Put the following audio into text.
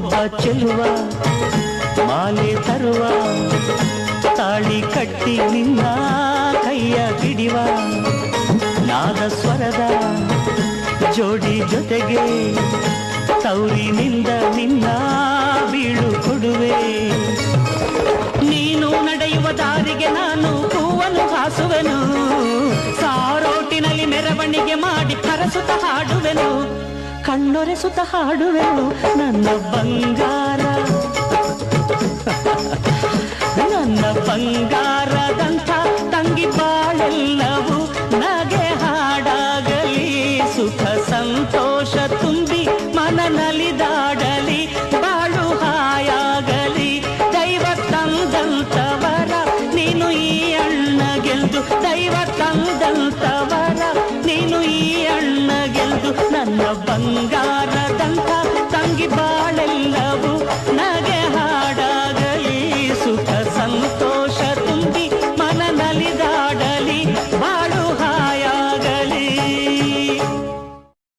ಒಬ್ಬ ಚೆಲುವ ಮಾಲೆ ತರುವ ತಾಳಿ ಕಟ್ಟಿ ನಿನ್ನ ಕೈಯ ಹಿಡಿವ ನಾದ ಸ್ವರದ ಜೋಡಿ ಜೊತೆಗೆ ತೌರಿನಿಂದ ನಿನ್ನ ಬೀಳು ಕೊಡುವೆ. ನೀನು ನಡೆಯುವ ದಾರಿಗೆ ನಾನು ಹೂವನ್ನು ಹಾಸುವೆನು, ಸಾರೋಟಿನಲ್ಲಿ ಮೆರವಣಿಗೆ ಮಾಡಿ ಹರಸುತ್ತ ಹಾಡುವೆನು, ಕಣ್ಣೊರೆಸುತ್ತ ಹಾಡುವೆನು. ನನ್ನ ಬಂಗಾರ ನನ್ನ ಬಂಗಾರದಂಥ ತಂಗಿ ಬಾಳೆಲ್ಲವೂ ನಗೆ ಹಾಡಾಗಲಿ, ಸುಖ ಸಂತೋಷ ತುಂಬಿ ಮನ ನಲಿದಾಡಲಿ, ಬಾಳು ಹಾಯಾಗಲಿ. ದೈವ ತಂದಂತವರ ನೀನು ಈ ಅಣ್ಣ ಗೆಲ್ದು, ದೈವ ತಂದಂತವರ ನೀನು ಈ ಅಣ್ಣ ಗೆಲ್ದು. ನನ್ನ ಬಂಗಾರ